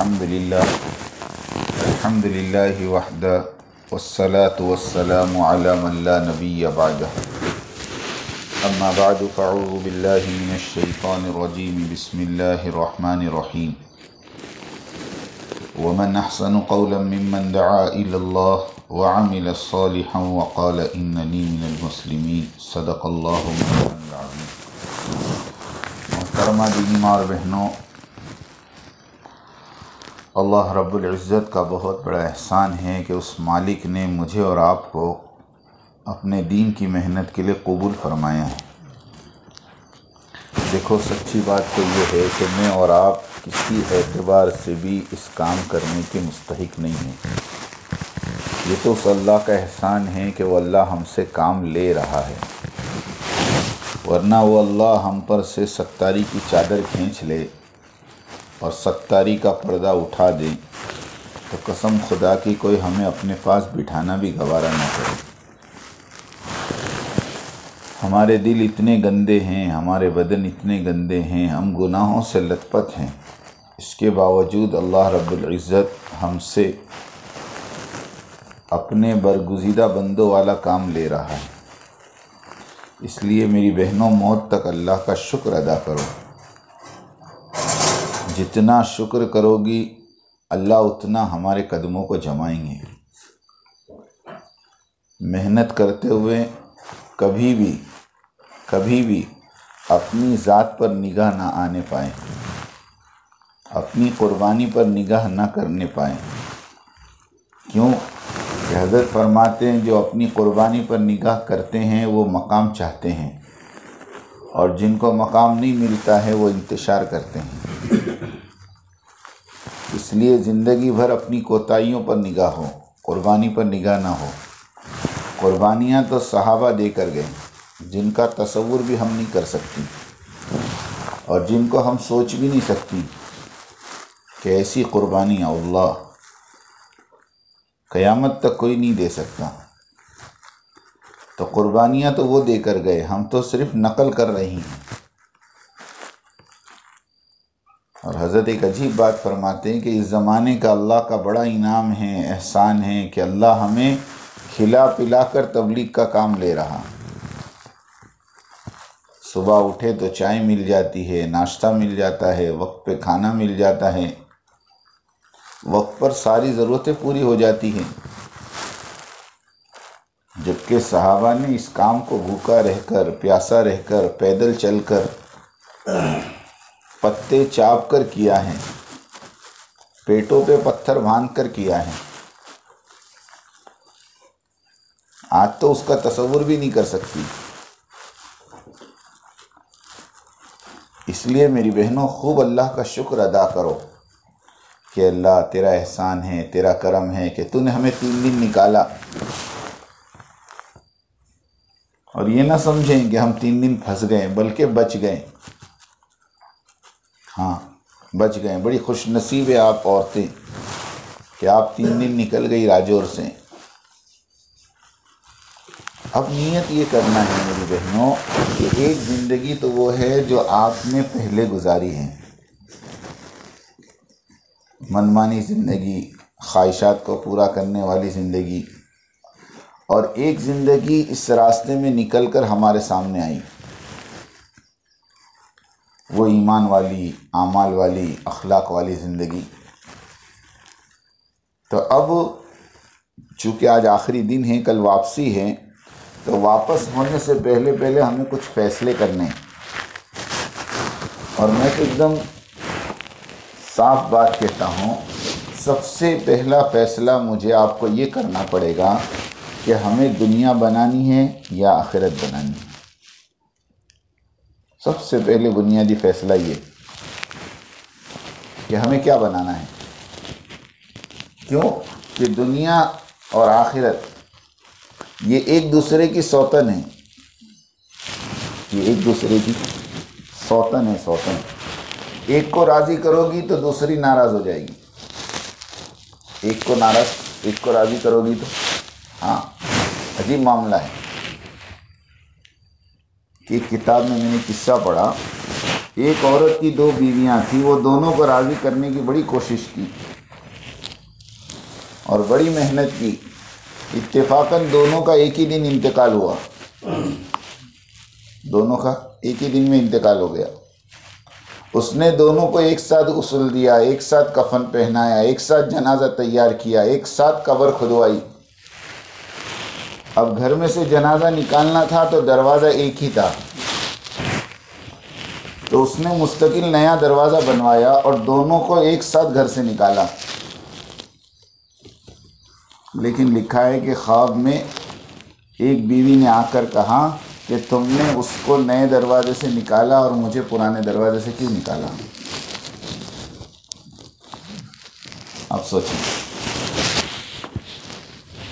الحمد للہ وحدہ والصلاة والسلام علی من لا نبی بعدہ اما بعد فاعوذ باللہ من الشیطان الرجیم بسم اللہ الرحمن الرحیم ومن احسن قولا ممن دعا الی اللہ وعمل صالحا وقال اننی من المسلمین صدق اللہ مولانا العظیم۔ محترمہ دینی ماں اور بہنوں، اللہ رب العزت کا بہت بڑا احسان ہے کہ اس مالک نے مجھے اور آپ کو اپنے دین کی محنت کے لیے قبول فرمایا ہے۔ دیکھو، سچی بات تو یہ ہے کہ میں اور آپ کسی اعتبار سے بھی اس کام کرنے کے مستحق نہیں ہیں۔ یہ تو اس اللہ کا احسان ہے کہ وہ اللہ ہم سے کام لے رہا ہے، ورنہ وہ اللہ ہم پر سے ستاری کی چادر کھینچ لے اور ستاری کا پردہ اٹھا دے تو قسم خدا کی کوئی ہمیں اپنے پاس بٹھانا بھی گوارا نہ کرے۔ ہمارے دل اتنے گندے ہیں، ہمارے بدن اتنے گندے ہیں، ہم گناہوں سے لت پت ہیں، اس کے باوجود اللہ رب العزت ہم سے اپنے برگزیدہ بندوں والا کام لے رہا ہے۔ اس لیے میری بہنوں، موت تک اللہ کا شکر ادا کرو۔ جتنا شکر کرو گی اللہ اتنا ہمارے قدموں کو جمائیں گے۔ محنت کرتے ہوئے کبھی بھی اپنی ذات پر نگاہ نہ آنے پائیں، اپنی قربانی پر نگاہ نہ کرنے پائیں۔ کیوں کہ حضرت فرماتے ہیں جو اپنی قربانی پر نگاہ کرتے ہیں وہ مقام چاہتے ہیں، اور جن کو مقام نہیں ملتا ہے وہ انتشار کرتے ہیں۔ اس لیے زندگی بھر اپنی کوتاہیوں پر نگاہ ہو، قربانی پر نگاہ نہ ہو۔ قربانیاں تو صحابہ دے کر گئے جن کا تصور بھی ہم نہیں کر سکتی، اور جن کو ہم سوچ بھی نہیں سکتی کہ ایسی قربانیاں اللہ قیامت تک کوئی نہیں دے سکتا۔ تو قربانیاں تو وہ دے کر گئے، ہم تو صرف نقل کر رہی ہیں۔ اور حضرت ایک عجیب بات فرماتے ہیں کہ اس زمانے کا اللہ کا بڑا انعام ہے، احسان ہے کہ اللہ ہمیں کھلا پلا کر تبلیغ کا کام لے رہا۔ صبح اٹھے تو چائے مل جاتی ہے، ناشتہ مل جاتا ہے، وقت پہ کھانا مل جاتا ہے، وقت پر ساری ضرورتیں پوری ہو جاتی ہیں۔ جبکہ صحابہ نے اس کام کو بھوکا رہ کر، پیاسا رہ کر، پیدل چل کر، پتے چاپ کر کیا ہے، پیٹوں پہ پتھر باندھ کر کیا ہے۔ آج تو اس کا تصور بھی نہیں کر سکتی۔ اس لیے میری بہنوں، خوب اللہ کا شکر ادا کرو کہ اللہ تیرا احسان ہے، تیرا کرم ہے کہ تو نے ہمیں 3 دن نکالا۔ اور یہ نہ سمجھیں کہ ہم 3 دن پھنس گئے، بلکہ بچ گئے۔ ہاں، بچ گئے۔ بڑی خوش نصیب ہے آپ عورتیں کہ آپ 3 دن نکل گئی راجور سے۔ اب نیت یہ کرنا ہے میری بہنوں کہ ایک زندگی تو وہ ہے جو آپ نے پہلے گزاری ہے، منمانی زندگی، خواہشات کو پورا کرنے والی زندگی، اور ایک زندگی اس راستے میں نکل کر ہمارے سامنے آئی، وہ ایمان والی، اعمال والی، اخلاق والی زندگی۔ تو اب چونکہ آج آخری دن ہے، کل واپسی ہے، تو واپس ہونے سے پہلے ہمیں کچھ فیصلے کرنے ہیں۔ اور میں تو ایک دم صاف بات کہتا ہوں، سب سے پہلا فیصلہ مجھے آپ کو یہ کرنا پڑے گا کہ ہمیں دنیا بنانی ہے یا آخرت بنانی ہے۔ سب سے پہلے بنیادی فیصلہ یہ کہ ہمیں کیا بنانا ہے۔ کیوں کہ دنیا اور آخرت یہ ایک دوسرے کی سوتن ہے، یہ ایک دوسرے کی سوتن ہے، سوتن۔ ایک کو راضی کرو گی تو دوسری ناراض ہو جائے گی، ایک کو راضی کرو گی تو ہاں، عجیب معاملہ ہے کہ کتاب میں نے قصہ پڑھا ایک عورت کی دو بیویاں تھیں، وہ دونوں کو راضی کرنے کی بڑی کوشش کی اور بڑی محنت کی۔ اتفاقاً دونوں کا ایک ہی دن انتقال ہوا، دونوں کا ایک ہی دن میں انتقال ہو گیا۔ اس نے دونوں کو ایک ساتھ غسل دیا، ایک ساتھ کفن پہنایا، ایک ساتھ جنازہ تیار کیا، ایک ساتھ قبر کھدوائی۔ اب گھر میں سے جنازہ نکالنا تھا تو دروازہ ایک ہی تھا، تو اس نے مستقل نیا دروازہ بنوایا اور دونوں کو ایک ساتھ گھر سے نکالا۔ لیکن لکھا ہے کہ خواب میں ایک بیوی نے آ کر کہا کہ تم نے اس کو نئے دروازے سے نکالا اور مجھے پرانے دروازے سے کیوں نکالا؟ آپ سوچیں۔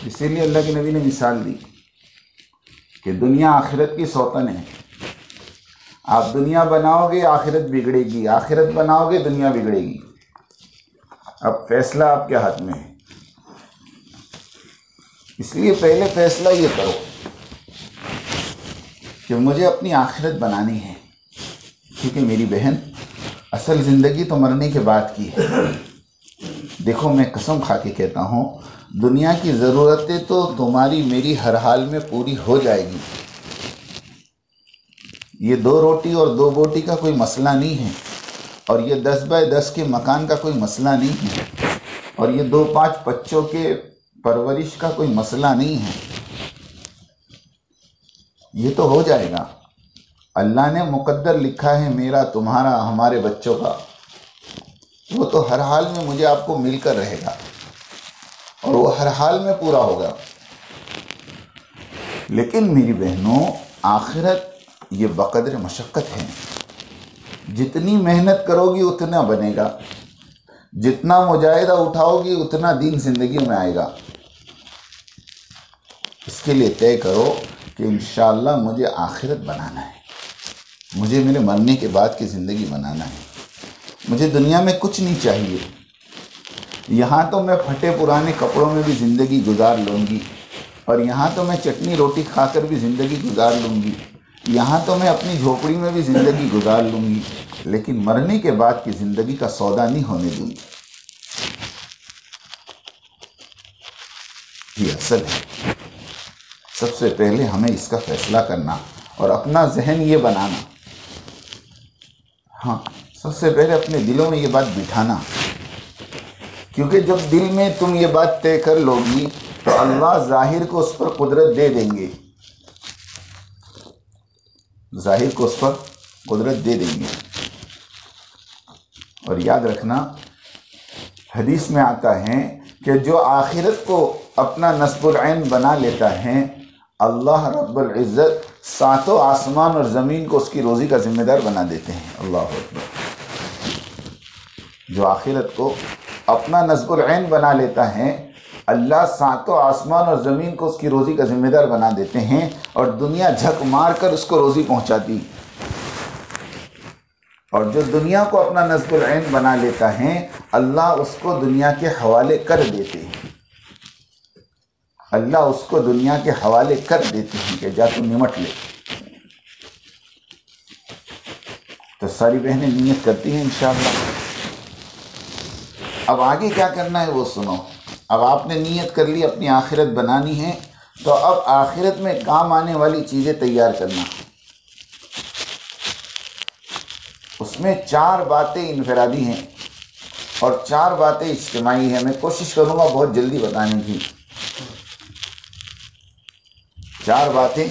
اسی لیے اللہ کے نبی نے مثال دی کہ دنیا آخرت کی سوتن ہے۔ آپ دنیا بناؤ گے آخرت بگڑے گی، آخرت بناؤ گے دنیا بگڑے گی۔ اب فیصلہ آپ کے ہاتھ میں ہے، اس لیے پہلے فیصلہ یہ کرو کہ مجھے اپنی آخرت بنانی ہے، کیونکہ میری بہن اصل زندگی تو مرنے کے بعد کی ہے۔ دیکھو میں قسم کھا کے کہتا ہوں، دنیا کی ضرورتیں تو تمہاری میری ہر حال میں پوری ہو جائے گی۔ یہ 2 روٹی اور 2 بوٹی کا کوئی مسئلہ نہیں ہے، اور یہ 10 بائی 10 کے مکان کا کوئی مسئلہ نہیں ہے، اور یہ 2-5 بچوں کے پرورش کا کوئی مسئلہ نہیں ہے۔ یہ تو ہو جائے گا۔ اللہ نے مقدر لکھا ہے میرا، تمہارا، ہمارے بچوں کا، وہ تو ہر حال میں مجھے آپ کو مل کر رہے گا اور وہ ہر حال میں پورا ہوگا۔ لیکن میری بہنوں، آخرت یہ بقدر مشقت ہے۔ جتنی محنت کرو گی اتنا بنے گا، جتنا مجاہدہ اٹھاؤ گی اتنا دین زندگی میں آئے گا۔ اس کے لیے طے کرو کہ انشاءاللہ مجھے آخرت بنانا ہے، مجھے میرے مرنے کے بعد کی زندگی بنانا ہے۔ مجھے دنیا میں کچھ نہیں چاہیے، یہاں تو میں پھٹے پرانے کپڑوں میں بھی زندگی گزار لوں گی، اور یہاں تو میں چٹنی روٹی کھا کر بھی زندگی گزار لوں گی، یہاں تو میں اپنی جھوپڑی میں بھی زندگی گزار لوں گی، لیکن مرنے کے بعد کی زندگی کا سودا نہیں ہونے دوں گی۔ یہ اصل ہے۔ سب سے پہلے ہمیں اس کا فیصلہ کرنا اور اپنا ذہن یہ بنانا، ہاں سب سے پہلے اپنے دلوں میں یہ بات بٹھانا، کیونکہ جب دل میں تم یہ بات طے کر لو گی تو اللہ ظاہر کو اس پر قدرت دے دیں گے، ظاہر کو اس پر قدرت دے دیں گے۔ اور یاد رکھنا، حدیث میں آتا ہے کہ جو آخرت کو اپنا نصب العین بنا لیتا ہے، اللہ رب العزت 7 آسمان اور زمین کو اس کی روزی کا ذمہ دار بنا دیتے ہیں۔ اللہ اکبر۔ جو آخرت کو اپنا نصب العین بنا لیتا ہے، اللہ 7 آسمان اور زمین کو اس کی روزی کا ذمہ دار بنا دیتے ہیں، اور دنیا جھک مار کر اس کو روزی پہنچاتی۔ اور جو دنیا کو اپنا نصب العین بنا لیتا ہے، اللہ اس کو دنیا کے حوالے کر دیتے ہیں، اللہ اس کو دنیا کے حوالے کر دیتے ہیں کہ جا تو نمٹ لے۔ تو ساری بہنیں نیت کرتی ہیں انشاءاللہ۔ اب آگے کیا کرنا ہے وہ سنو۔ اب آپ نے نیت کر لی اپنی آخرت بنانی ہے، تو اب آخرت میں کام آنے والی چیزیں تیار کرنا۔ اس میں 4 باتیں انفرادی ہیں اور 4 باتیں اجتماعی ہیں۔ میں کوشش کروں گا بہت جلدی بتانے کی۔ 4 باتیں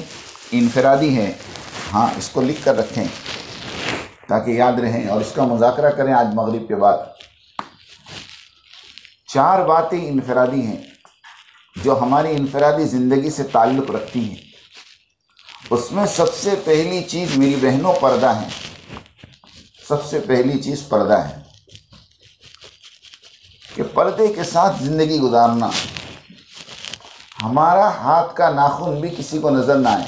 انفرادی ہیں، ہاں اس کو لکھ کر رکھیں تاکہ یاد رہیں، اور اس کا مذاکرہ کریں آج مغرب کے بعد۔ 4 باتیں انفرادی ہیں جو ہماری انفرادی زندگی سے تعلق رکھتی ہیں۔ اس میں سب سے پہلی چیز میری بہنوں پردہ ہے، سب سے پہلی چیز پردہ ہے، کہ پردے کے ساتھ زندگی گزارنا۔ ہمارا ہاتھ کا ناخن بھی کسی کو نظر نہ آئے،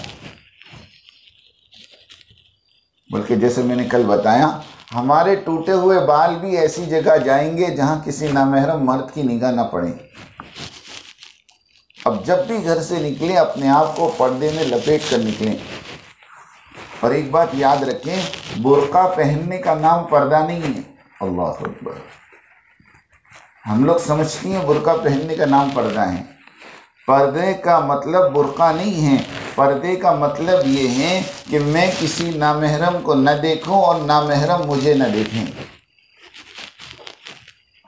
بلکہ جیسے میں نے کل بتایا، ہمارے ٹوٹے ہوئے بال بھی ایسی جگہ جائیں گے جہاں کسی نامحرم مرد کی نگاہ نہ پڑے۔ اب جب بھی گھر سے نکلیں اپنے آپ کو پردے میں لپیٹ کر نکلیں، اور ایک بات یاد رکھیں، برقع پہننے کا نام پردہ نہیں ہے۔ اللہ اکبر۔ ہم لوگ سمجھتی ہیں برقع پہننے کا نام پردہ ہے۔ پردے کا مطلب برقع نہیں ہے، پردے کا مطلب یہ ہے کہ میں کسی نامحرم کو نہ دیکھوں اور نامحرم مجھے نہ دیکھیں۔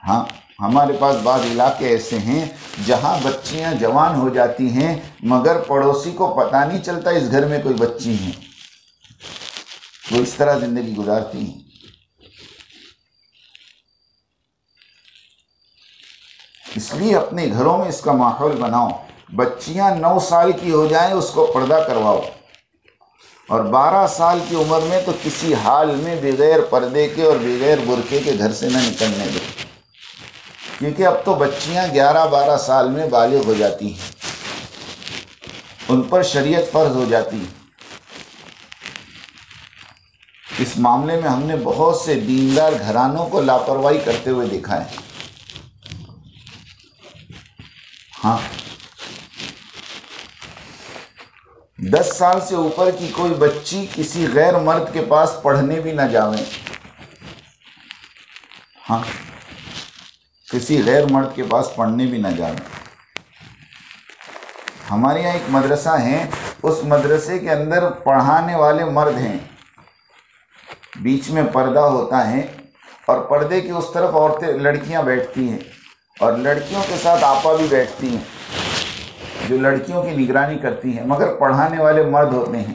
ہاں، ہمارے پاس بعض علاقے ایسے ہیں جہاں بچیاں جوان ہو جاتی ہیں مگر پڑوسی کو پتہ نہیں چلتا اس گھر میں کوئی بچی ہیں، وہ اس طرح زندگی گزارتی ہیں۔ اس لیے اپنے گھروں میں اس کا ماحول بناؤ، بچیاں 9 سال کی ہو جائیں اس کو پردہ کرواؤ، اور 12 سال کی عمر میں تو کسی حال میں بغیر پردے کے اور بغیر برقعے کے گھر سے نہ نکلنے دو، کیونکہ اب تو بچیاں 11-12 سال میں بالغ ہو جاتی ہیں، ان پر شریعت فرض ہو جاتی ہے۔ اس معاملے میں ہم نے بہت سے دیندار گھرانوں کو لاپرواہی کرتے ہوئے دیکھا ہے۔ ہاں، 10 سال سے اوپر کی کوئی بچی کسی غیر مرد کے پاس پڑھنے بھی نہ جاویں۔ ہاں، کسی غیر مرد کے پاس پڑھنے بھی نہ جاویں۔ ہمارے یہاں ایک مدرسہ ہے، اس مدرسے کے اندر پڑھانے والے مرد ہیں، بیچ میں پردہ ہوتا ہے اور پردے کی اس طرف عورتیں لڑکیاں بیٹھتی ہیں، اور لڑکیوں کے ساتھ آپا بھی بیٹھتی ہیں جو لڑکیوں کی نگرانی کرتی ہیں، مگر پڑھانے والے مرد ہوتے ہیں۔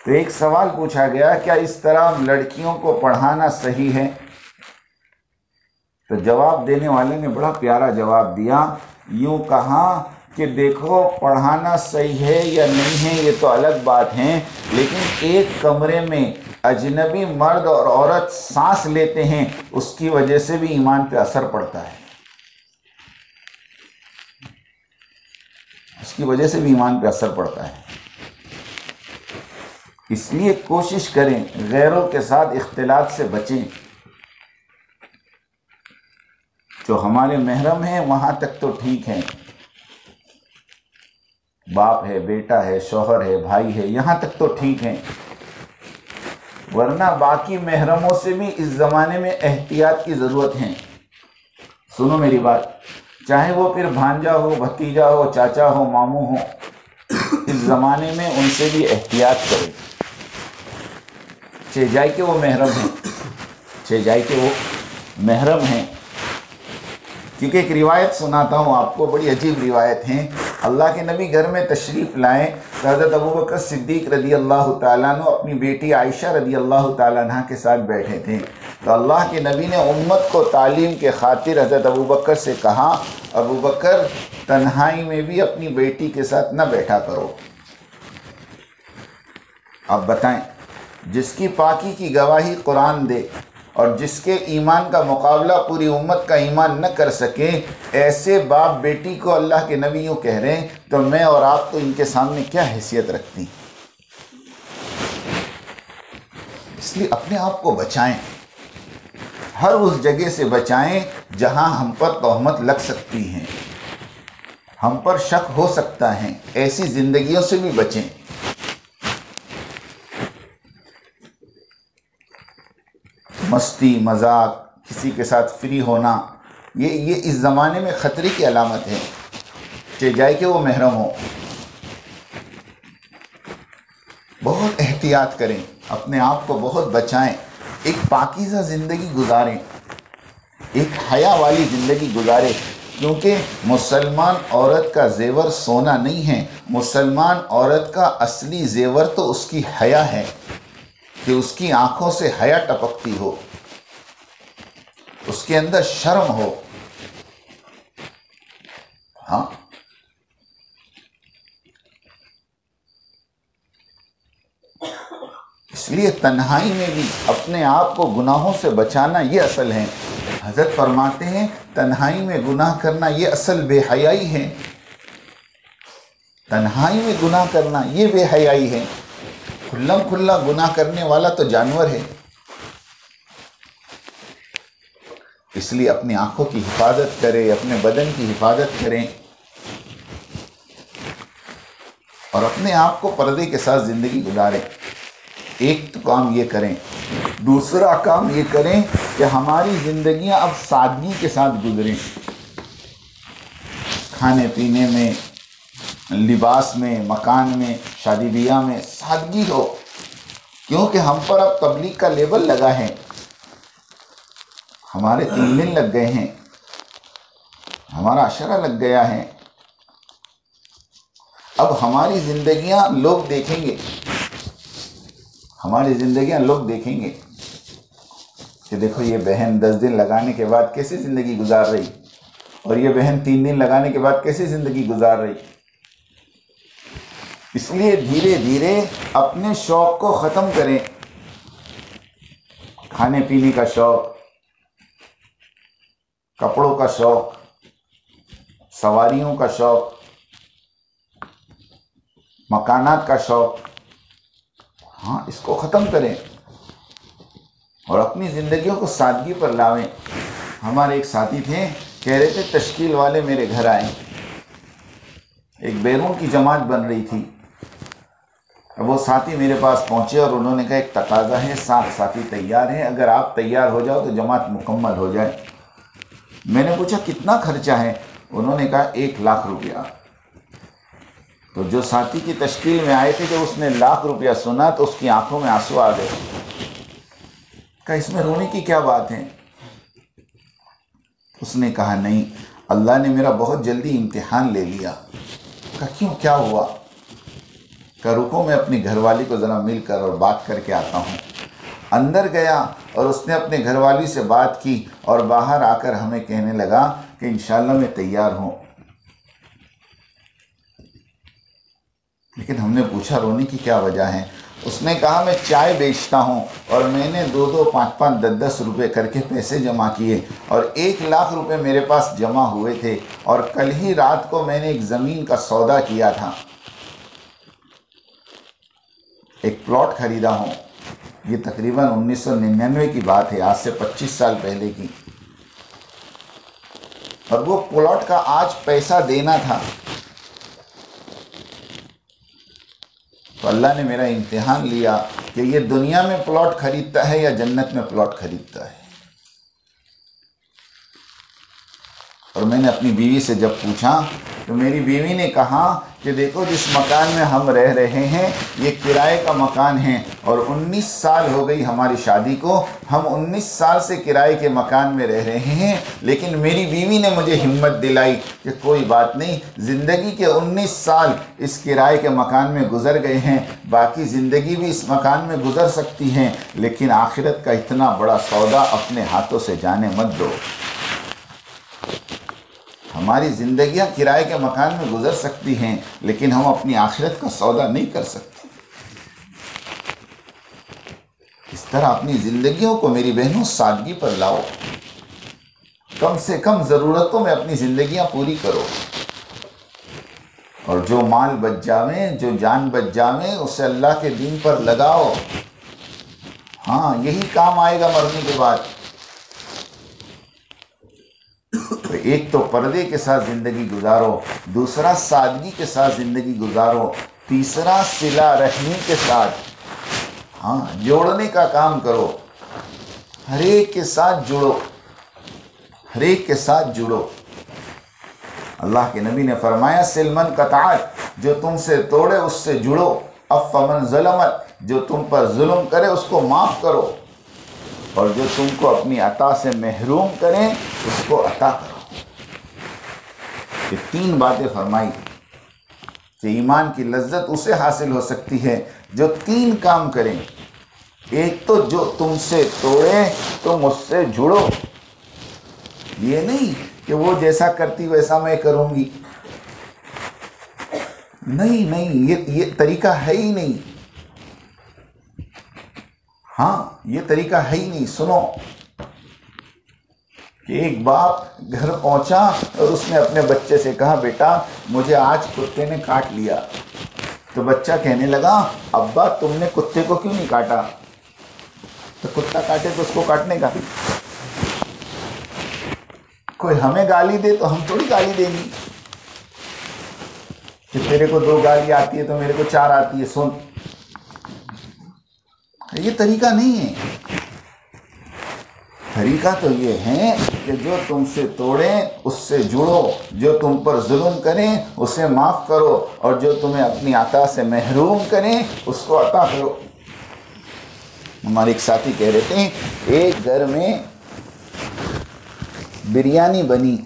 تو ایک سوال پوچھا گیا، کیا اس طرح لڑکیوں کو پڑھانا صحیح ہے؟ تو جواب دینے والے نے بڑا پیارا جواب دیا، یوں کہا کہ دیکھو پڑھانا صحیح ہے یا نہیں ہے یہ تو الگ بات ہے، لیکن ایک کمرے میں اجنبی مرد اور عورت سانس لیتے ہیں، اس کی وجہ سے بھی ایمان پہ اثر پڑتا ہے، اس کی وجہ سے بھی ایمان پہ اثر پڑتا ہے۔ اس لیے کوشش کریں غیروں کے ساتھ اختلاط سے بچیں۔ جو ہمارے محرم ہیں وہاں تک تو ٹھیک ہیں، باپ ہے، بیٹا ہے، شوہر ہے، بھائی ہے، یہاں تک تو ٹھیک ہیں، ورنہ باقی محرموں سے بھی اس زمانے میں احتیاط کی ضرورت ہے۔ سنو میری بات، چاہے وہ پھر بھانجا ہو، بھتیجا ہو، چاچا ہو، ماموں ہو، اس زمانے میں ان سے بھی احتیاط کریں، چہ جائے کہ وہ محرم ہیں، چہ جائے کہ وہ محرم ہیں۔ کیونکہ ایک روایت سناتا ہوں آپ کو، بڑی عجیب روایت ہے۔ اللہ کے نبی گھر میں تشریف لائیں تو حضرت ابوبکر صدیق رضی اللہ تعالیٰ عنہ اپنی بیٹی عائشہ رضی اللہ تعالیٰ عنہ کے ساتھ بیٹھے تھے، تو اللہ کے نبی نے امت کو تعلیم کے خاطر حضرت ابوبکر سے کہا، ابوبکر تنہائی میں بھی اپنی بیٹی کے ساتھ نہ بیٹھا کرو۔ اب بتائیں، جس کی پاکی کی گواہی قرآن دے اور جس کے ایمان کا مقابلہ پوری امت کا ایمان نہ کر سکے، ایسے باپ بیٹی کو اللہ کے نبی یوں کہہ رہے ہیں، تو میں اور آپ تو ان کے سامنے کیا حیثیت رکھتی ہیں؟ اس لیے اپنے آپ کو بچائیں، ہر اس جگہ سے بچائیں جہاں ہم پر تہمت لگ سکتی ہیں، ہم پر شک ہو سکتا ہے، ایسی زندگیوں سے بھی بچیں۔ مستی مذاق، کسی کے ساتھ فری ہونا، یہ اس زمانے میں خطرے کی علامت ہے، چہ جائے کہ وہ محرم ہو۔ بہت احتیاط کریں، اپنے آپ کو بہت بچائیں، ایک پاکیزہ زندگی گزاریں، ایک حیا والی زندگی گزاریں، کیونکہ مسلمان عورت کا زیور سونا نہیں ہے، مسلمان عورت کا اصلی زیور تو اس کی حیا ہے، کہ اس کی آنکھوں سے حیا ٹپکتی ہو، اس کے اندر شرم ہو۔ ہاں، اس لیے تنہائی میں بھی اپنے آپ کو گناہوں سے بچانا یہ اصل ہے۔ حضرت فرماتے ہیں تنہائی میں گناہ کرنا یہ اصل بے حیائی ہے، تنہائی میں گناہ کرنا یہ بے حیائی ہے، کھلم کھلا گناہ کرنے والا تو جانور ہے۔ اس لیے اپنی آنکھوں کی حفاظت کریں، اپنے بدن کی حفاظت کریں۔ اور اپنے آپ کو پردے کے ساتھ زندگی گزاریں۔ ایک تو کام یہ کریں، دوسرا کام یہ کریں کہ ہماری زندگیاں اب سادگی کے ساتھ گزریں، کھانے پینے میں، لباس میں، مکان میں، شادی بیاہ میں سادگی ہو، کیونکہ ہم پر اب تبلیغ کا لیبل لگا ہے، ہمارے 3 دن لگ گئے ہیں، ہمارا عشرہ لگ گیا ہے۔ اب ہماری زندگیاں لوگ دیکھیں گے، ہماری زندگیاں لوگ دیکھیں گے کہ دیکھو یہ بہن 10 دن لگانے کے بعد کیسی زندگی گزار رہی، اور یہ بہن 3 دن لگانے کے بعد کیسی زندگی گزار رہی۔ اس لیے دھیرے دھیرے اپنے شوق کو ختم کریں، کھانے پینے کا شوق، کپڑوں کا شوق، سواریوں کا شوق، مکانات کا شوق، ہاں اس کو ختم کریں اور اپنی زندگیوں کو سادگی پر لاویں۔ ہمارے ایک ساتھی تھے، کہہ رہے تھے تشکیل والے میرے گھر آئے، ایک بیرون کی جماعت بن رہی تھی۔ اب وہ ساتھی میرے پاس پہنچے اور انہوں نے کہا ایک تقاضا ہے، 7 ساتھی تیار ہیں، اگر آپ تیار ہو جاؤ تو جماعت مکمل ہو جائے۔ میں نے پوچھا کتنا خرچہ ہے؟ انہوں نے کہا 1 لاکھ روپیہ۔ تو جو ساتھی کی تشکیل میں آئے تھے، جب اس نے 1 لاکھ روپیہ سنا تو اس کی آنکھوں میں آنسو آ گئے۔ کہا اس میں رونے کی کیا بات ہے؟ اس نے کہا نہیں، اللہ نے میرا بہت جلدی امتحان لے لیا۔ کہا کیوں، کیا ہوا؟ کہا رکو میں اپنی گھر والی کو ذرا مل کر اور بات کر کے آتا ہوں۔ اندر گیا اور اس نے اپنے گھر والی سے بات کی اور باہر آ کر ہمیں کہنے لگا کہ انشاءاللہ میں تیار ہوں۔ لیکن ہم نے پوچھا رونے کی کیا وجہ ہے؟ اس نے کہا میں چائے بیچتا ہوں اور میں نے 2-2, 5-5, 10-10 روپے کر کے پیسے جمع کیے اور 1 لاکھ روپے میرے پاس جمع ہوئے تھے، اور کل ہی رات کو میں نے ایک زمین کا سودا کیا تھا، ایک پلاٹ خریدا ہوں۔ یہ تقریباً 1999 کی بات ہے، آج سے 25 سال پہلے کی، اور وہ پلاٹ کا آج پیسہ دینا تھا۔ تو اللہ نے میرا امتحان لیا کہ یہ دنیا میں پلاٹ خریدتا ہے یا جنت میں پلاٹ خریدتا ہے۔ اور میں نے اپنی بیوی سے جب پوچھا تو میری بیوی نے کہا کہ دیکھو جس مکان میں ہم رہ رہے ہیں یہ کرائے کا مکان ہے، اور 19 سال ہو گئی ہماری شادی کو، ہم 19 سال سے کرائے کے مکان میں رہ رہے ہیں، لیکن میری بیوی نے مجھے ہمت دلائی کہ کوئی بات نہیں، زندگی کے 19 سال اس کرائے کے مکان میں گزر گئے ہیں، باقی زندگی بھی اس مکان میں گزر سکتی ہیں، لیکن آخرت کا اتنا بڑا سودا اپنے ہاتھوں سے جانے مت دو۔ ہماری زندگیاں کرائے کے مکان میں گزر سکتی ہیں، لیکن ہم اپنی آخرت کا سودا نہیں کر سکتے۔ اس طرح اپنی زندگیوں کو میری بہنوں سادگی پر لاؤ، کم سے کم ضرورتوں میں اپنی زندگیاں پوری کرو، اور جو مال بچ جاویں، جو جان بچ جاویں، اسے اللہ کے دین پر لگاؤ۔ ہاں یہی کام آئے گا مرنے کے بعد۔ ایک تو پردے کے ساتھ زندگی گزارو، دوسرا سادگی کے ساتھ زندگی گزارو، تیسرا صلہ رحمی کے ساتھ، ہاں جوڑنے کا کام کرو، ہر ایک کے ساتھ جڑو، ہر ایک کے ساتھ جڑو۔ اللہ کے نبی نے فرمایا سل من قطعت، جو تم سے توڑے اس سے جڑو، عف من ظلمت، جو تم پر ظلم کرے اس کو معاف کرو، اور جو تم کو اپنی عطا سے محروم کریں اس کو عطا کرو۔ یہ 3 باتیں فرمائی کہ ایمان کی لذت اسے حاصل ہو سکتی ہے جو 3 کام کریں۔ ایک تو جو تم سے توڑے تم اس سے جڑو، یہ نہیں کہ وہ جیسا کرتی ویسا میں کروں گی، نہیں، یہ طریقہ ہے ہی نہیں، ہاں یہ طریقہ ہے ہی نہیں۔ سنو کہ ایک باپ گھر پہنچا اور اس نے اپنے بچے سے کہا بیٹا مجھے آج کتے نے کاٹ لیا۔ تو بچہ کہنے لگا ابا تم نے کتے کو کیوں نہیں کاٹا؟ تو کتا کاٹے تو اس کو کاٹنے کا، کوئی ہمیں گالی دے تو ہم تھوڑی گالی دیں گی، کہ تیرے کو 2 گالی آتی ہے تو میرے کو 4 آتی ہے، سن۔ یہ طریقہ نہیں ہے۔ طریقہ تو یہ ہے کہ جو تم سے توڑیں اس سے جڑو، جو تم پر ظلم کریں اسے معاف کرو، اور جو تمہیں اپنی عطا سے محروم کریں اس کو عطا کرو۔ ہمارے ایک ساتھی کہہ رہے تھے، ایک گھر میں بریانی بنی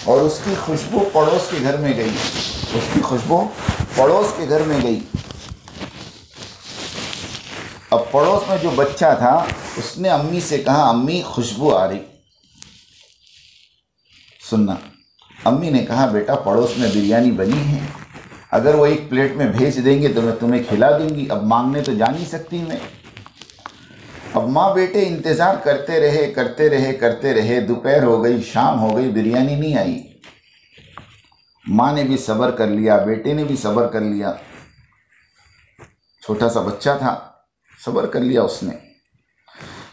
اور اس کی خوشبو پڑوس کے گھر میں گئی، اس کی خوشبو پڑوس کے گھر میں گئی۔ اب پڑوس میں جو بچہ تھا اس نے امی سے کہا، امی خوشبو آ رہی۔ سننا، امی نے کہا بیٹا پڑوس میں بریانی بنی ہے، اگر وہ 1 پلیٹ میں بھیج دیں گے تو میں تمہیں کھلا دوں گی، اب مانگنے تو جا نہیں سکتی میں۔ اب ماں بیٹے انتظار کرتے رہے، دوپہر ہو گئی، شام ہو گئی، بریانی نہیں آئی۔ ماں نے بھی صبر کر لیا، بیٹے نے بھی صبر کر لیا، چھوٹا سا بچہ تھا، صبر کر لیا اس نے۔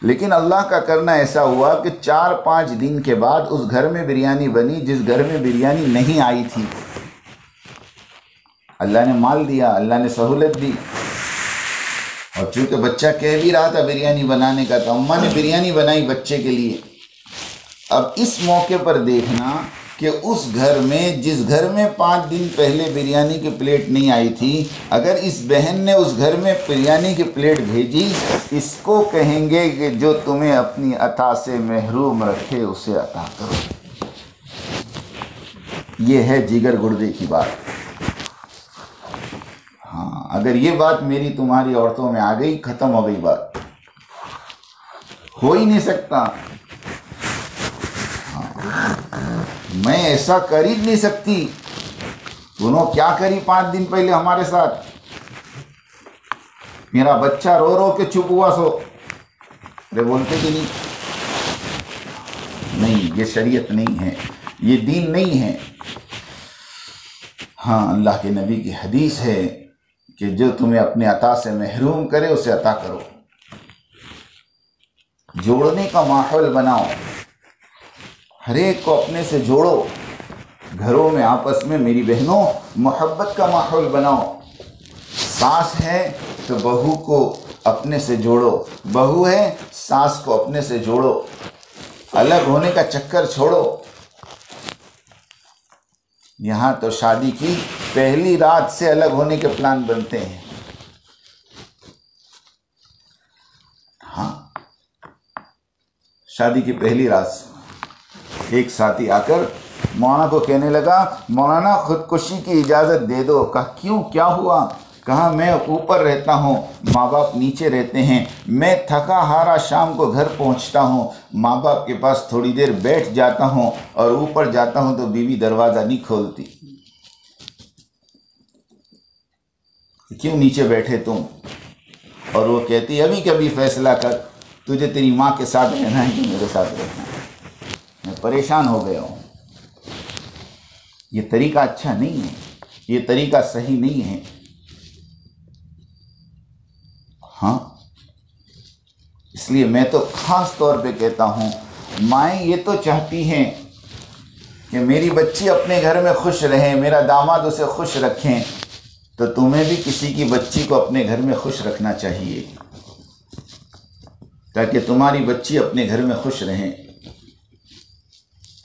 لیکن اللہ کا کرنا ایسا ہوا کہ 4-5 دن کے بعد اس گھر میں بریانی بنی جس گھر میں بریانی نہیں آئی تھی۔ اللہ نے مال دیا، اللہ نے سہولت دی، اور چونکہ بچہ کہہ بھی رہا تھا بریانی بنانے کا تو اماں نے بریانی بنائی بچے کے لیے۔ اب اس موقع پر دیکھنا کہ اس گھر میں، جس گھر میں 5 دن پہلے بریانی کی پلیٹ نہیں آئی تھی، اگر اس بہن نے اس گھر میں بریانی کی پلیٹ بھیجی، اس کو کہیں گے کہ جو تمہیں اپنی عطا سے محروم رکھے اسے عطا کرو۔ یہ ہے جگر گردے کی بات۔ ہاں، اگر یہ بات میری تمہاری عورتوں میں آ گئی، ختم ہو گئی بات، ہو ہی نہیں سکتا۔ میں ایسا کر ہی نہیں سکتی، انہوں کیا کری 5 دن پہلے ہمارے ساتھ، میرا بچہ رو رو کے چپ ہوا سو، ارے بولتے کہ نہیں، یہ شریعت نہیں ہے، یہ دین نہیں ہے۔ ہاں، اللہ کے نبی کی حدیث ہے کہ جو تمہیں اپنے عطا سے محروم کرے اسے عطا کرو۔ جوڑنے کا ماحول بناؤ، ہر ایک کو اپنے سے جوڑو، گھروں میں آپس میں میری بہنوں محبت کا ماحول بناؤ۔ ساس ہے تو بہو کو اپنے سے جوڑو، بہو ہے ساس کو اپنے سے جوڑو، الگ ہونے کا چکر چھوڑو۔ یہاں تو شادی کی پہلی رات سے الگ ہونے کے پلان بنتے ہیں۔ ہاں، شادی کی پہلی رات سے ایک ساتھی آ کر مولانا کو کہنے لگا، مولانا خودکشی کی اجازت دے دو۔ کہا کیوں، کیا ہوا؟ کہا میں اوپر رہتا ہوں، ماں باپ نیچے رہتے ہیں، میں تھکا ہارا شام کو گھر پہنچتا ہوں، ماں باپ کے پاس تھوڑی دیر بیٹھ جاتا ہوں اور اوپر جاتا ہوں تو بیوی دروازہ نہیں کھولتی۔ کیوں نیچے بیٹھے تم؟ اور وہ کہتی ابھی کبھی فیصلہ کر، تجھے تیری ماں کے ساتھ رہنا ہے کہ میرے ساتھ رہنا ہے، میں پریشان ہو گیا ہوں۔ یہ طریقہ اچھا نہیں ہے، یہ طریقہ صحیح نہیں ہے۔ ہاں، اس لیے میں تو خاص طور پہ کہتا ہوں، مائیں یہ تو چاہتی ہیں کہ میری بچی اپنے گھر میں خوش رہے، میرا داماد اسے خوش رکھیں، تو تمہیں بھی کسی کی بچی کو اپنے گھر میں خوش رکھنا چاہیے تاکہ تمہاری بچی اپنے گھر میں خوش رہیں۔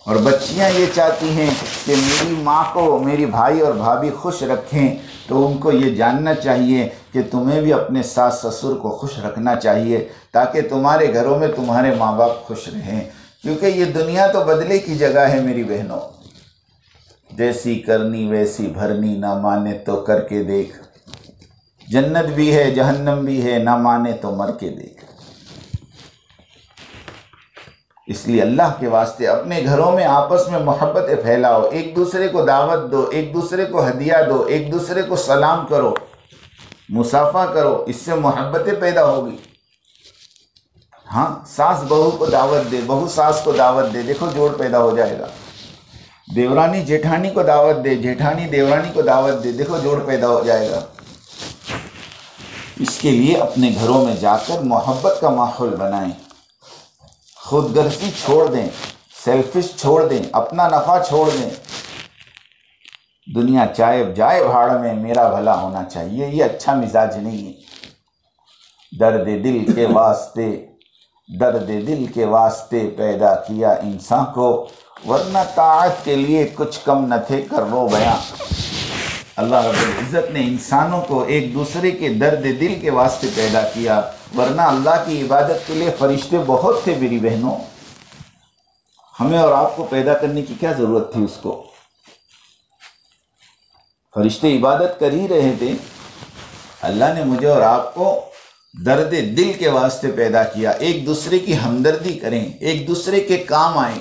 اور بچیاں یہ چاہتی ہیں کہ میری ماں کو میری بھائی اور بھابھی خوش رکھیں، تو ان کو یہ جاننا چاہیے کہ تمہیں بھی اپنے ساس سسر کو خوش رکھنا چاہیے تاکہ تمہارے گھروں میں تمہارے ماں باپ خوش رہیں۔ کیونکہ یہ دنیا تو بدلے کی جگہ ہے میری بہنوں، جیسی کرنی ویسی بھرنی، نہ مانے تو کر کے دیکھ، جنت بھی ہے جہنم بھی ہے، نہ مانے تو مر کے دیکھ۔ اس لیے اللہ کے واسطے اپنے گھروں میں آپس میں محبتیں پھیلاؤ، ایک دوسرے کو دعوت دو، ایک دوسرے کو ہدیہ دو، ایک دوسرے کو سلام کرو، مصافحہ کرو، اس سے محبتیں پیدا ہوگی۔ ہاں، ساس بہو کو دعوت دے، بہو ساس کو دعوت دے، دیکھو جوڑ پیدا ہو جائے گا۔ دیورانی جیٹھانی کو دعوت دے، جیٹھانی دیورانی کو دعوت دے، دیکھو جوڑ پیدا ہو جائے گا۔ اس کے لیے اپنے گھروں میں جا کر محبت کا ماحول بنائیں، خود غرضی چھوڑ دیں، سیلفش چھوڑ دیں، اپنا نفع چھوڑ دیں۔ دنیا چاہے جائے بھاڑ میں میرا بھلا ہونا چاہیے، یہ اچھا مزاج نہیں ہے۔ درد دل کے واسطے، درد دل کے واسطے پیدا کیا انسان کو، ورنہ طاعت کے لیے کچھ کم نہ تھے کرو بیاں۔ اللہ رب العزت نے انسانوں کو ایک دوسرے کے درد دل کے واسطے پیدا کیا، ورنہ اللہ کی عبادت کے لیے فرشتے بہت تھے میری بہنوں۔ ہمیں اور آپ کو پیدا کرنے کی کیا ضرورت تھی اس کو؟ فرشتے عبادت کر ہی رہے تھے۔ اللہ نے مجھے اور آپ کو درد دل کے واسطے پیدا کیا، ایک دوسرے کی ہمدردی کریں، ایک دوسرے کے کام آئیں۔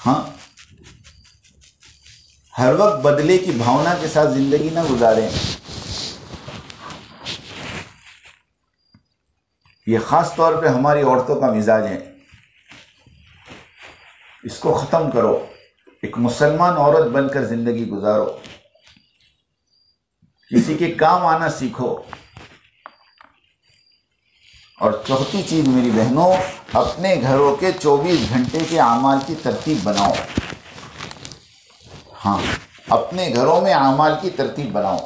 ہاں، ہر وقت بدلے کی بھاونا کے ساتھ زندگی نہ گزاریں۔ یہ خاص طور پہ ہماری عورتوں کا مزاج ہے، اس کو ختم کرو۔ ایک مسلمان عورت بن کر زندگی گزارو، کسی کے کام آنا سیکھو۔ اور چوتھی چیز میری بہنوں، اپنے گھروں کے 24 گھنٹے کے اعمال کی ترتیب بناؤ۔ ہاں، اپنے گھروں میں اعمال کی ترتیب بناؤ۔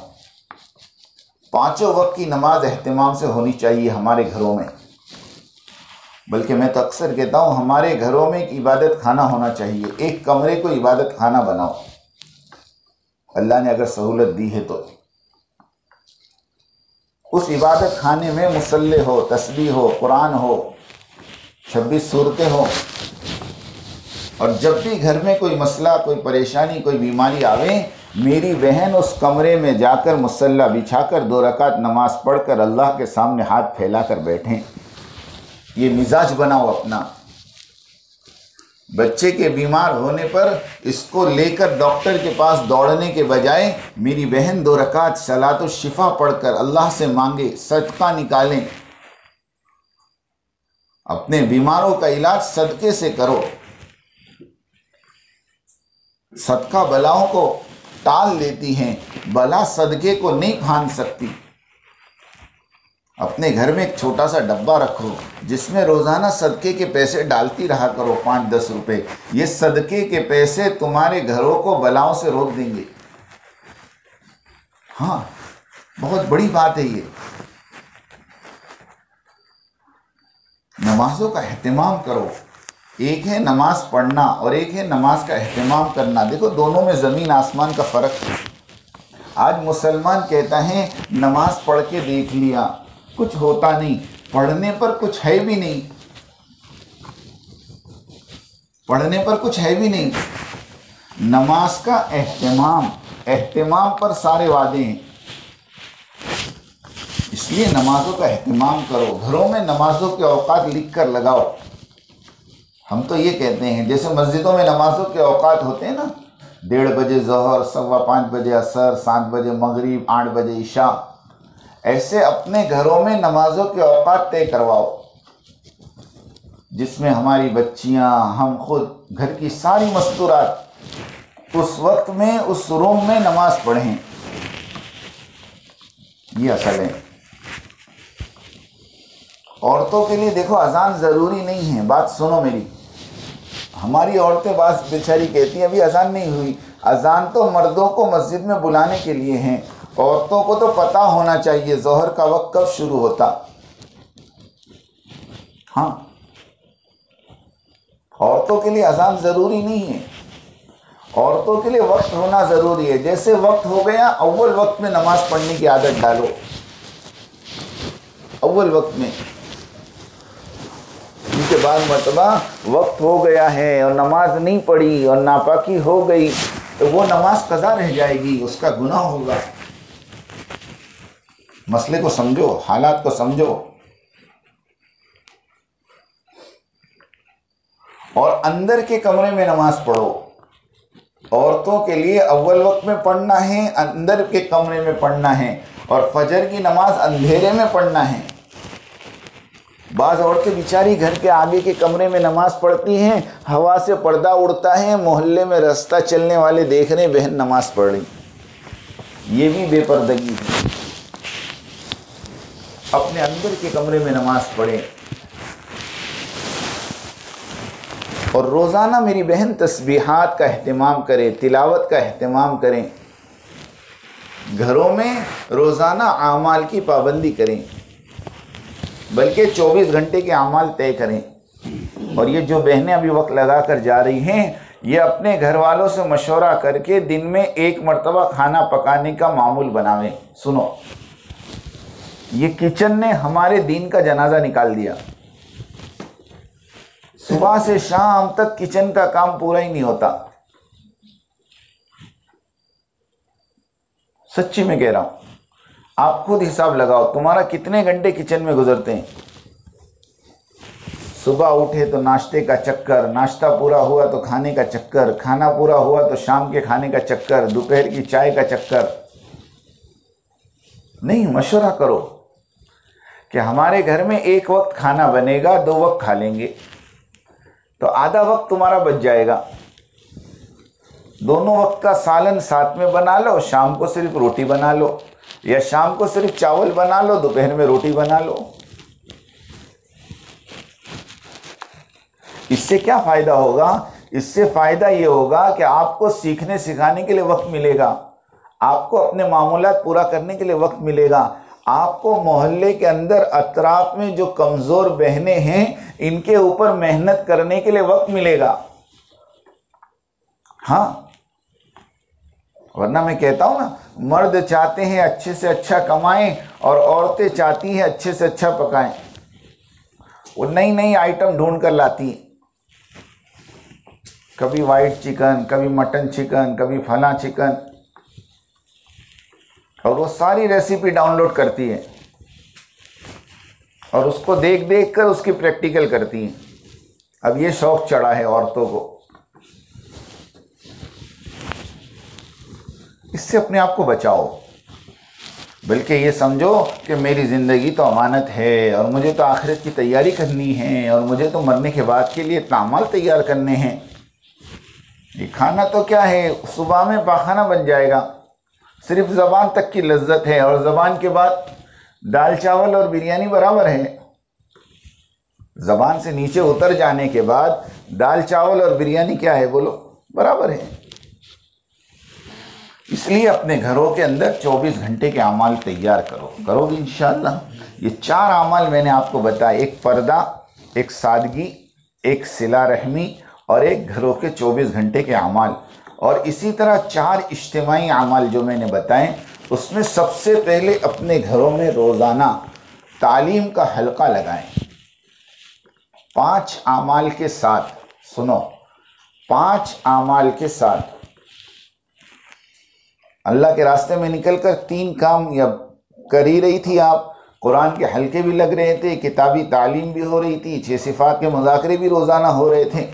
5 وقت کی نماز اہتمام سے ہونی چاہیے ہمارے گھروں میں، بلکہ میں تو اکثر کہتا ہوں ہمارے گھروں میں ایک عبادت خانہ ہونا چاہیے، ایک کمرے کو عبادت خانہ بناؤ، اللہ نے اگر سہولت دی ہے تو۔ اس عبادت خانے میں مصلی ہو، تسبیح ہو، قرآن ہو، 26 صورتیں ہو، اور جب بھی گھر میں کوئی مسئلہ، کوئی پریشانی، کوئی بیماری آوے، میری بہن اس کمرے میں جا کر مصلی بچھا کر 2 رکعت نماز پڑھ کر اللہ کے سامنے ہاتھ پھیلا کر بیٹھیں۔ یہ مزاج بناؤ اپنا۔ بچے کے بیمار ہونے پر اس کو لے کر ڈاکٹر کے پاس دوڑنے کے بجائے میری بہن 2 رکعت صلاۃ الشفا پڑھ کر اللہ سے مانگے، صدقہ نکالیں۔ اپنے بیماروں کا علاج صدقے سے کرو۔ صدقہ بلاؤں کو ٹال دیتی ہیں، بلا صدقے کو نہیں پھاند سکتی۔ اپنے گھر میں ایک چھوٹا سا ڈبہ رکھو جس میں روزانہ صدقے کے پیسے ڈالتی رہا کرو، 5-10 روپے۔ یہ صدقے کے پیسے تمہارے گھروں کو بلاؤں سے روک دیں گے۔ ہاں، بہت بڑی بات ہے یہ۔ نمازوں کا اہتمام کرو۔ ایک ہے نماز پڑھنا اور ایک ہے نماز کا اہتمام کرنا۔ دیکھو دونوں میں زمین آسمان کا فرق ہے۔ آج مسلمان کہتا ہے نماز پڑھ کے دیکھ لیا، کچھ ہوتا نہیں، پڑھنے پر کچھ ہے بھی نہیں، پڑھنے پر کچھ ہے بھی نہیں۔ نماز کا اہتمام پر سارے وعدے ہیں۔ اس لیے نمازوں کا اہتمام کرو، گھروں میں نمازوں کے اوقات لکھ کر لگاؤ۔ ہم تو یہ کہتے ہیں جیسے مسجدوں میں نمازوں کے اوقات ہوتے ہیں نا، 1:30 بجے ظہر، 5:15 بجے عصر، 7 بجے مغرب، 8 بجے عشاء، ایسے اپنے گھروں میں نمازوں کے اوقات طے کرواؤ، جس میں ہماری بچیاں، ہم خود، گھر کی ساری مستورات اس وقت میں اس روم میں نماز پڑھیں۔ یہ اصل ہے۔ عورتوں کے لیے دیکھو اذان ضروری نہیں ہے، بات سنو میری۔ ہماری عورتیں بعض بیچاری کہتی ہیں ابھی اذان نہیں ہوئی۔ اذان تو مردوں کو مسجد میں بلانے کے لیے ہیں، عورتوں کو تو پتہ ہونا چاہیے ظہر کا وقت کب شروع ہوتا۔ ہاں، عورتوں کے لیے اذان ضروری نہیں ہے، عورتوں کے لیے وقت ہونا ضروری ہے۔ جیسے وقت ہو گیا اول وقت میں نماز پڑھنے کی عادت ڈالو، اول وقت میں، کیونکہ بعض مرتبہ وقت ہو گیا ہے اور نماز نہیں پڑھی اور ناپاکی ہو گئی تو وہ نماز قضا رہ جائے گی، اس کا گناہ ہوگا۔ مسئلے کو سمجھو، حالات کو سمجھو۔ اور اندر کے کمرے میں نماز پڑھو۔ عورتوں کے لیے اول وقت میں پڑھنا ہے، اندر کے کمرے میں پڑھنا ہے، اور فجر کی نماز اندھیرے میں پڑھنا ہے۔ بعض عورتیں بیچاری گھر کے آگے کے کمرے میں نماز پڑھتی ہیں، ہوا سے پردہ اڑتا ہے، محلے میں رستہ چلنے والے دیکھ رہے ہیں بہن نماز پڑھ رہی۔ یہ بھی بے پردگی ہے۔ اپنے اندر کے کمرے میں نماز پڑھیں۔ اور روزانہ میری بہن تسبیحات کا اہتمام کرے، تلاوت کا اہتمام کریں، گھروں میں روزانہ اعمال کی پابندی کریں، بلکہ 24 گھنٹے کے اعمال طے کریں۔ اور یہ جو بہنیں ابھی وقت لگا کر جا رہی ہیں، یہ اپنے گھر والوں سے مشورہ کر کے دن میں 1 مرتبہ کھانا پکانے کا معمول بناویں۔ سنو، یہ کچن نے ہمارے دین کا جنازہ نکال دیا۔ صبح سے شام تک کچن کا کام پورا ہی نہیں ہوتا، سچی میں کہہ رہا ہوں۔ آپ خود حساب لگاؤ، تمہارا کتنے گھنٹے کچن میں گزرتے ہیں؟ صبح اٹھے تو ناشتے کا چکر، ناشتہ پورا ہوا تو کھانے کا چکر، کھانا پورا ہوا تو شام کے کھانے کا چکر، دوپہر کی چائے کا چکر۔ نہیں، مشورہ کرو کہ ہمارے گھر میں 1 وقت کھانا بنے گا، 2 وقت کھا لیں گے، تو آدھا وقت تمہارا بچ جائے گا۔ دونوں وقت کا سالن ساتھ میں بنا لو، شام کو صرف روٹی بنا لو، یا شام کو صرف چاول بنا لو، دوپہر میں روٹی بنا لو۔ اس سے کیا فائدہ ہوگا؟ اس سے فائدہ یہ ہوگا کہ آپ کو سیکھنے سکھانے کے لیے وقت ملے گا، آپ کو اپنے معمولات پورا کرنے کے لیے وقت ملے گا، آپ کو محلے کے اندر اطراف میں جو کمزور بہنیں ہیں ان کے اوپر محنت کرنے کے لیے وقت ملے گا۔ ہاں، ورنہ میں کہتا ہوں نا، مرد چاہتے ہیں اچھے سے اچھا کمائیں اور عورتیں چاہتی ہیں اچھے سے اچھا پکائیں۔ وہ نئی نئی آئٹم ڈھونڈ کر لاتی ہیں، کبھی وائٹ چکن، کبھی مٹن چکن، کبھی فلاں چکن، اور وہ ساری ریسیپی ڈاؤن لوڈ کرتی ہے اور اس کو دیکھ دیکھ کر اس کی پریکٹیکل کرتی ہیں۔ اب یہ شوق چڑھا ہے عورتوں کو، اس سے اپنے آپ کو بچاؤ، بلکہ یہ سمجھو کہ میری زندگی تو امانت ہے اور مجھے تو آخرت کی تیاری کرنی ہے اور مجھے تو مرنے کے بعد کے لیے اعمال تیار کرنے ہیں۔ یہ کھانا تو کیا ہے، صبح میں پاخانہ بن جائے گا، صرف زبان تک کی لذت ہے، اور زبان کے بعد دال چاول اور بریانی برابر ہے۔ زبان سے نیچے اتر جانے کے بعد دال چاول اور بریانی کیا ہے، بولو، برابر ہے۔ اس لیے اپنے گھروں کے اندر 24 گھنٹے کے اعمال تیار کرو گے انشاءاللہ۔ یہ 4 اعمال میں نے آپ کو بتایا، ایک پردہ، ایک سادگی، ایک صلہ رحمی، اور ایک گھروں کے 24 گھنٹے کے اعمال۔ اور اسی طرح 4 اجتماعی اعمال جو میں نے بتائے، اس میں سب سے پہلے اپنے گھروں میں روزانہ تعلیم کا حلقہ لگائیں 5 اعمال کے ساتھ۔ سنو، 5 اعمال کے ساتھ اللہ کے راستے میں نکل کر 3 کام یا کر ہی رہی تھی آپ، قرآن کے حلقے بھی لگ رہے تھے، کتابی تعلیم بھی ہو رہی تھی، 6 صفات کے مذاکرے بھی روزانہ ہو رہے تھے۔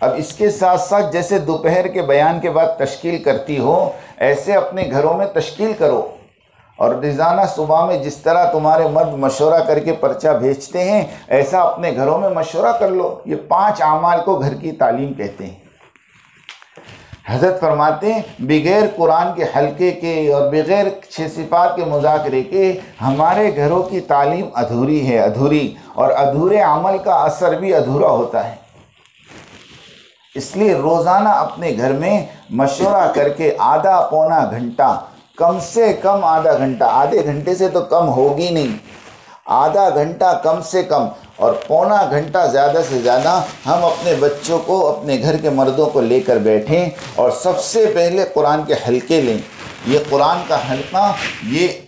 اب اس کے ساتھ ساتھ جیسے دوپہر کے بیان کے بعد تشکیل کرتی ہو، ایسے اپنے گھروں میں تشکیل کرو، اور روزانہ صبح میں جس طرح تمہارے مرد مشورہ کر کے پرچہ بھیجتے ہیں، ایسا اپنے گھروں میں مشورہ کر لو۔ یہ 5 اعمال کو گھر کی تعلیم کہتے ہیں۔ حضرت فرماتے ہیں بغیر قرآن کے حلقے کے اور بغیر 6 صفات کے مذاکرے کے ہمارے گھروں کی تعلیم ادھوری ہے، ادھوری، اور ادھورے عمل کا اثر بھی ادھورا ہوتا ہے۔ اس لیے روزانہ اپنے گھر میں مشورہ کر کے آدھا پونا گھنٹہ، کم سے کم آدھا گھنٹہ، آدھے گھنٹے سے تو کم ہوگی نہیں، آدھا گھنٹہ کم سے کم، اور پونا گھنٹہ زیادہ سے زیادہ ہم اپنے بچوں کو، اپنے گھر کے مردوں کو لے کر بیٹھیں اور سب سے پہلے قرآن کے حلقے لیں۔ یہ قرآن کا حلقہ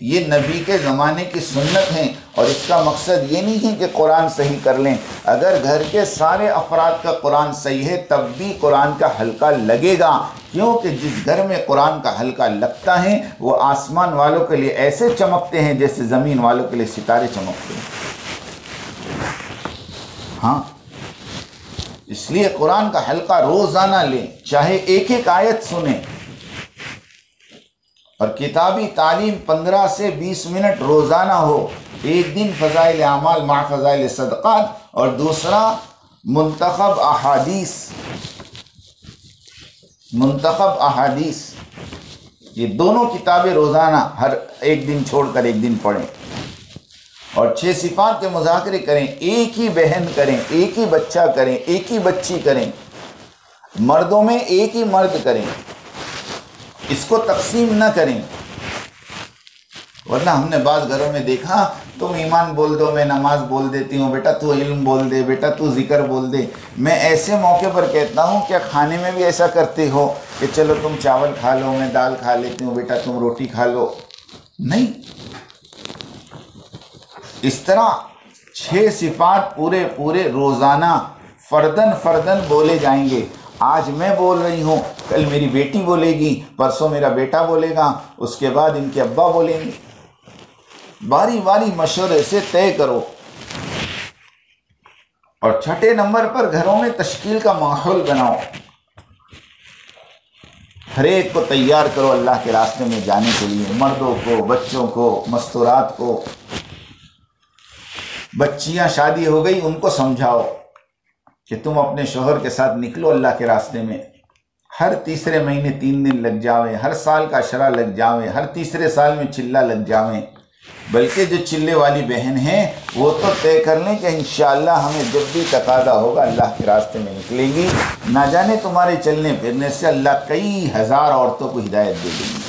یہ نبی کے زمانے کی سنت ہیں، اور اس کا مقصد یہ نہیں ہے کہ قرآن صحیح کر لیں۔ اگر گھر کے سارے افراد کا قرآن صحیح ہے تب بھی قرآن کا حلقہ لگے گا، کیونکہ جس گھر میں قرآن کا حلقہ لگتا ہے وہ آسمان والوں کے لیے ایسے چمکتے ہیں جیسے زمین والوں کے لیے ستارے چمکتے ہیں۔ ہاں، اس لیے قرآن کا حلقہ روزانہ لیں، چاہے ایک ایک آیت سنیں، اور کتابی تعلیم 15 سے 20 منٹ روزانہ ہو۔ ایک دن فضائل اعمال مع فضائل صدقات، اور دوسرا منتخب احادیث، یہ دونوں کتابیں روزانہ ہر ایک دن چھوڑ کر ایک دن پڑھیں، اور 6 صفات کے مذاکرے کریں، ایک ہی بہن کریں، ایک ہی بچہ کریں، ایک ہی بچی کریں، مردوں میں ایک ہی مرد کریں، اس کو تقسیم نہ کریں، ورنہ ہم نے بعض گھروں میں دیکھا تم ایمان بول دو میں نماز بول دیتی ہوں، بیٹا تو علم بول دے، بیٹا تو ذکر بول دے۔ میں ایسے موقع پر کہتا ہوں کیا کھانے میں بھی ایسا کرتے ہو کہ چلو تم چاول کھا لو میں دال کھا لیتی ہوں، بیٹا تم روٹی کھا لو؟ نہیں، اس طرح 6 صفات پورے روزانہ فردن فردن بولے جائیں گے۔ آج میں بول رہی ہوں، کل میری بیٹی بولے گی، پرسوں میرا بیٹا بولے گا، اس کے بعد ان کے ابا بولیں گے۔ باری باری مشورے سے طے کرو۔ اور چھٹے نمبر پر گھروں میں تشکیل کا ماحول بناؤ، ہر ایک کو تیار کرو اللہ کے راستے میں جانے کے لیے، مردوں کو، بچوں کو، مستورات کو۔ بچیاں شادی ہو گئی، ان کو سمجھاؤ کہ تم اپنے شوہر کے ساتھ نکلو اللہ کے راستے میں۔ ہر تیسرے مہینے 3 دن لگ جاویں، ہر سال کا عشرہ لگ جاویں، ہر تیسرے سال میں چلہ لگ جاویں۔ بلکہ جو چلے والی بہن ہیں وہ تو طے کر لیں کہ انشاءاللہ ہمیں جب بھی تقاضا ہوگا اللہ کے راستے میں نکلیں گی، نہ جانے تمہارے چلنے پھرنے سے اللہ کئی ہزار عورتوں کو ہدایت دے دیں گی۔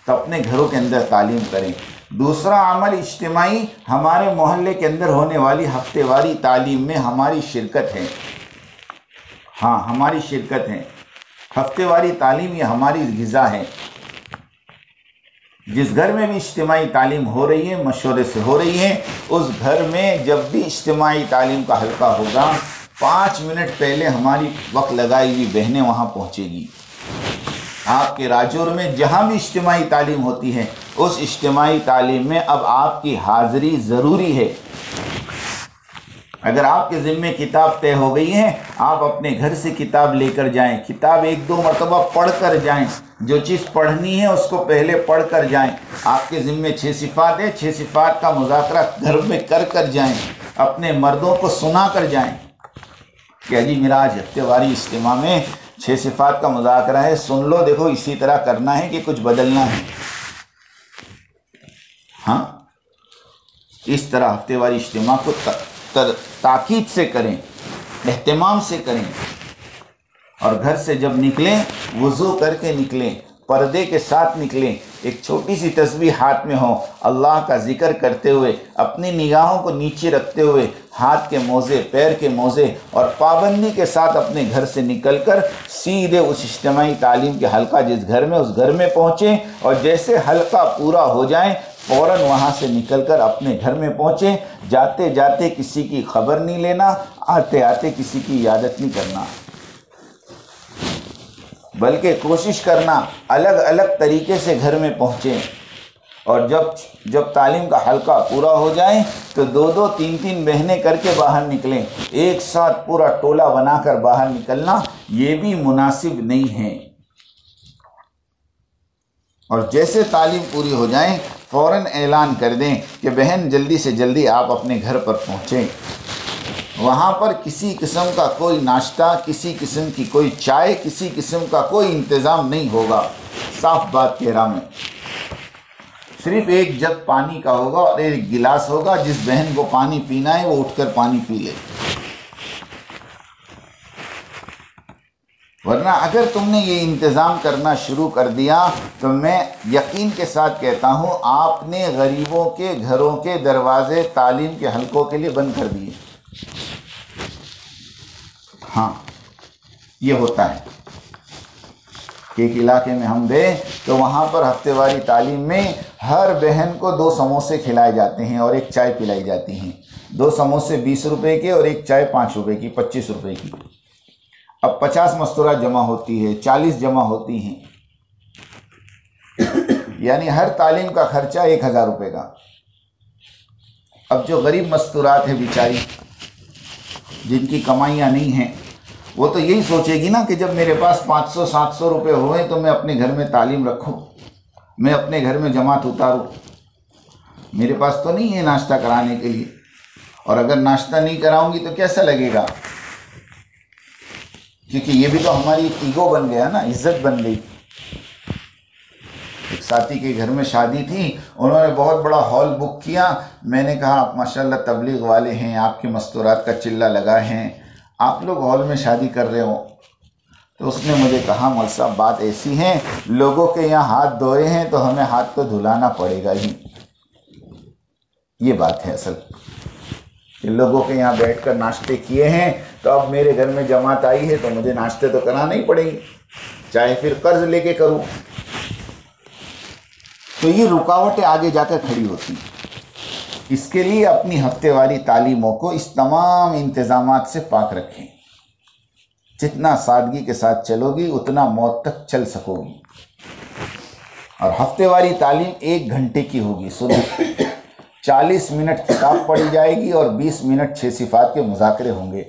تو اپنے گھروں کے اندر تعلیم کریں۔ دوسرا عمل اجتماعی، ہمارے محلے کے اندر ہونے والی ہفتے واری تعلیم میں ہماری شرکت ہے۔ ہاں، ہماری شرکت ہے۔ ہفتے واری تعلیم یہ ہماری غذا ہے۔ جس گھر میں بھی اجتماعی تعلیم ہو رہی ہے، مشورے سے ہو رہی ہے، اس گھر میں جب بھی اجتماعی تعلیم کا حلقہ ہوگا 5 منٹ پہلے ہماری وقت لگائی ہوئی بہنیں وہاں پہنچے گی۔ آپ کے راجور میں جہاں بھی اجتماعی تعلیم ہوتی ہے، اس اجتماعی تعلیم میں اب آپ کی حاضری ضروری ہے۔ اگر آپ کے ذمے کتاب طے ہو گئی ہے، آپ اپنے گھر سے کتاب لے کر جائیں، کتاب 1-2 مرتبہ پڑھ کر جائیں، جو چیز پڑھنی ہے اس کو پہلے پڑھ کر جائیں۔ آپ کے ذمے 6 صفات ہے، 6 صفات کا مذاکرہ گھر میں کر جائیں، اپنے مردوں کو سنا کر جائیں کہ جی میرا آج ہفتے واری اجتماع میں 6 صفات کا مذاکرہ ہے، سن لو، دیکھو اسی طرح کرنا ہے کہ کچھ بدلنا ہے۔ ہاں، اس طرح ہفتے واری اجتماع کو تاکید سے کریں، اہتمام سے کریں، اور گھر سے جب نکلیں وضو کر کے نکلیں، پردے کے ساتھ نکلیں، ایک چھوٹی سی تسبیح ہاتھ میں ہو، اللہ کا ذکر کرتے ہوئے، اپنی نگاہوں کو نیچے رکھتے ہوئے، ہاتھ کے موزے، پیر کے موزے، اور پابندی کے ساتھ اپنے گھر سے نکل کر سیدھے اس اجتماعی تعلیم کے حلقہ جس گھر میں، اس گھر میں پہنچیں، اور جیسے حلقہ پورا ہو جائیں فوراً وہاں سے نکل کر اپنے گھر میں پہنچیں۔ جاتے جاتے کسی کی خبر نہیں لینا، آتے آتے کسی کی عیادت نہیں کرنا، بلکہ کوشش کرنا الگ الگ طریقے سے گھر میں پہنچیں، اور جب تعلیم کا حلقہ پورا ہو جائے تو 2-2 3-3 بہنیں کر کے باہر نکلیں۔ ایک ساتھ پورا ٹولہ بنا کر باہر نکلنا یہ بھی مناسب نہیں ہے۔ اور جیسے تعلیم پوری ہو جائیں فوراً اعلان کر دیں کہ بہن جلدی سے جلدی آپ اپنے گھر پر پہنچیں۔ وہاں پر کسی قسم کا کوئی ناشتہ، کسی قسم کی کوئی چائے، کسی قسم کا کوئی انتظام نہیں ہوگا۔ صاف بات کہہ رہا میں، صرف ایک جگ پانی کا ہوگا اور ایک گلاس ہوگا، جس بہن کو پانی پینا ہے وہ اٹھ کر پانی پی لے۔ ورنہ اگر تم نے یہ انتظام کرنا شروع کر دیا تو میں یقین کے ساتھ کہتا ہوں آپ نے غریبوں کے گھروں کے دروازے تعلیم کے حلقوں کے لیے بند کر دیے۔ ہاں، یہ ہوتا ہے کہ ایک علاقے میں ہم گئے تو وہاں پر ہفتے واری تعلیم میں ہر بہن کو 2 سموسے کھلائے جاتے ہیں اور ایک چائے پلائی جاتی ہیں۔ 2 سموسے 20 روپے کے اور ایک چائے 5 روپے کی، 25 روپے کی۔ اب 50 مستورات جمع ہوتی ہے، 40 جمع ہوتی ہیں، یعنی ہر تعلیم کا خرچہ 1000 روپے کا۔ اب جو غریب مستورات ہیں بیچاری، جن کی کمائیاں نہیں ہیں، وہ تو یہی سوچے گی نا کہ جب میرے پاس 500-700 روپے ہوئے تو میں اپنے گھر میں تعلیم رکھوں، میں اپنے گھر میں جماعت اتاروں۔ میرے پاس تو نہیں ہے ناشتہ کرانے کے لیے، اور اگر ناشتہ نہیں کراؤں گی تو کیسا لگے گا؟ کیونکہ یہ بھی تو ہماری ایگو بن گیا نا، عزت بن گئی۔ ایک ساتھی کے گھر میں شادی تھی، انہوں نے بہت بڑا ہال بک کیا۔ میں نے کہا آپ ماشاءاللہ تبلیغ والے ہیں، آپ کے مستورات کا چلہ لگا ہے، آپ لوگ ہال میں شادی کر رہے ہو، تو اس نے مجھے کہا مول صاحب بات ایسی ہے، لوگوں کے یہاں ہاتھ دھوئے ہیں تو ہمیں ہاتھ تو دھلانا پڑے گا ہی۔ یہ بات ہے اصل کہ لوگوں کے یہاں بیٹھ کر ناشتے کیے ہیں، تو اب میرے گھر میں جماعت آئی ہے تو مجھے ناشتے تو کرانا ہی پڑیں گے، چاہے پھر قرض لے کے کروں۔ تو یہ رکاوٹیں آگے جا کر کھڑی ہوتی ہیں۔ اس کے لیے اپنی ہفتے واری تعلیموں کو اس تمام انتظامات سے پاک رکھیں۔ جتنا سادگی کے ساتھ چلو گی اتنا موت تک چل سکو گی۔ اور ہفتے واری تعلیم 1 گھنٹے کی ہوگی، صبح 40 منٹ کتاب پڑھی جائے گی اور 20 منٹ 6 صفات کے مذاکرے ہوں گے۔